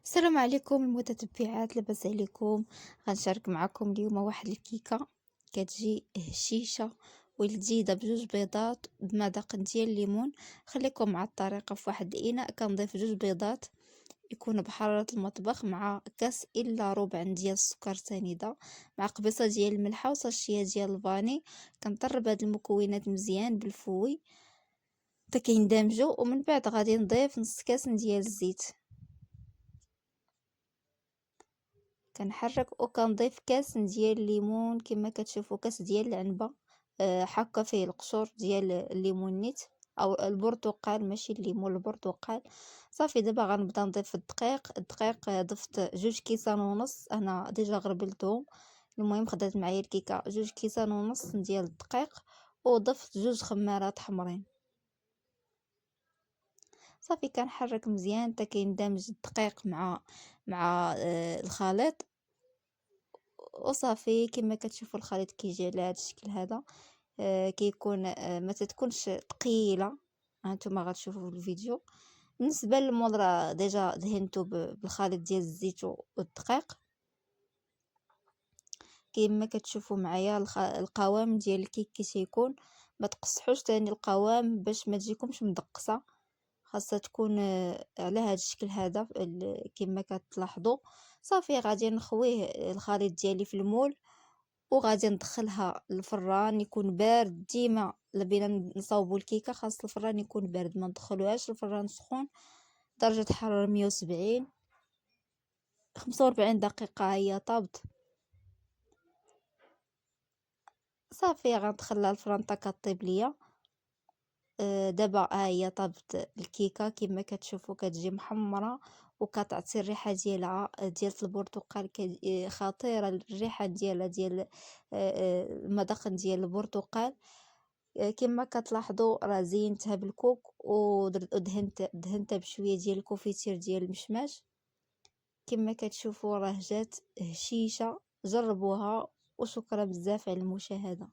السلام عليكم المتتبعات، لاباس عليكم؟ غنشارك معكم اليوم واحد الكيكه كتجي هشيشه ولذيذه بجوج بيضات بمذاق ديال الليمون. خليكم مع الطريقه. في واحد الاناء كنضيف جوج بيضات يكون بحرارة المطبخ مع كاس الا ربع ديال السكر سنيده مع قبيصه ديال الملحه وساشيه ديال الفاني. كنطرب هاد المكونات مزيان بالفوي حتى كيندمجوا، ومن بعد غادي نضيف نص كاس ديال الزيت. كنحرك وكنضيف كاس ديال الليمون كما كتشوفوا، كاس ديال العنبه. حاكه فيه القشور ديال الليمون نيت او البرتقال، ماشي الليمون، البرتقال. صافي دابا غنبدا نضيف الدقيق ضفت 2 كيسان ونص، انا ديجا غربلتهم. المهم خدات معايا الكيكه 2 كيسان ونص ديال الدقيق، وضفت 2 خمارات حمرين. صافي كنحرك مزيان حتى كيندمج الدقيق مع الخليط. وصافي كما كتشوفوا الخليط كيجي على هذا الشكل هذا. كيكون ما تتكونش ثقيله، هانتوما غتشوفوا في الفيديو. بالنسبه للمول راه ديجا دهنته بالخليط ديال الزيت والدقيق. كما كتشوفوا معايا القوام ديال الكيك كي تيكون. ما تقصحوش تاني القوام باش ما تجيكمش مدقسه، خاصها تكون على هذا الشكل هذا كما كتلاحظوا. صافي غادي نخويه الخليط ديالي في المول، وغادي ندخلها للفران يكون بارد. ديما الا بينا نصاوبوا الكيكه خاص الفران يكون بارد، ما ندخلوهاش الفران سخون. درجه حراره 170. 45 دقيقه هي طابت. صافي غندخلها الفران حتى كطيب ليا. دابا ها هي طابت الكيكه كما كتشوفوا، كتجي محمره وكتعطي الريحه ديالها ديال البرتقال. خطيره الريحه ديالها ديال المذاق ديال البرتقال. كما كتلاحظوا راه زينتها بالكوك ودهنتها بشويه ديال الكونفيتير ديال المشماش. كما كتشوفوا راه جات هشيشه. جربوها وشكرا بزاف على المشاهده.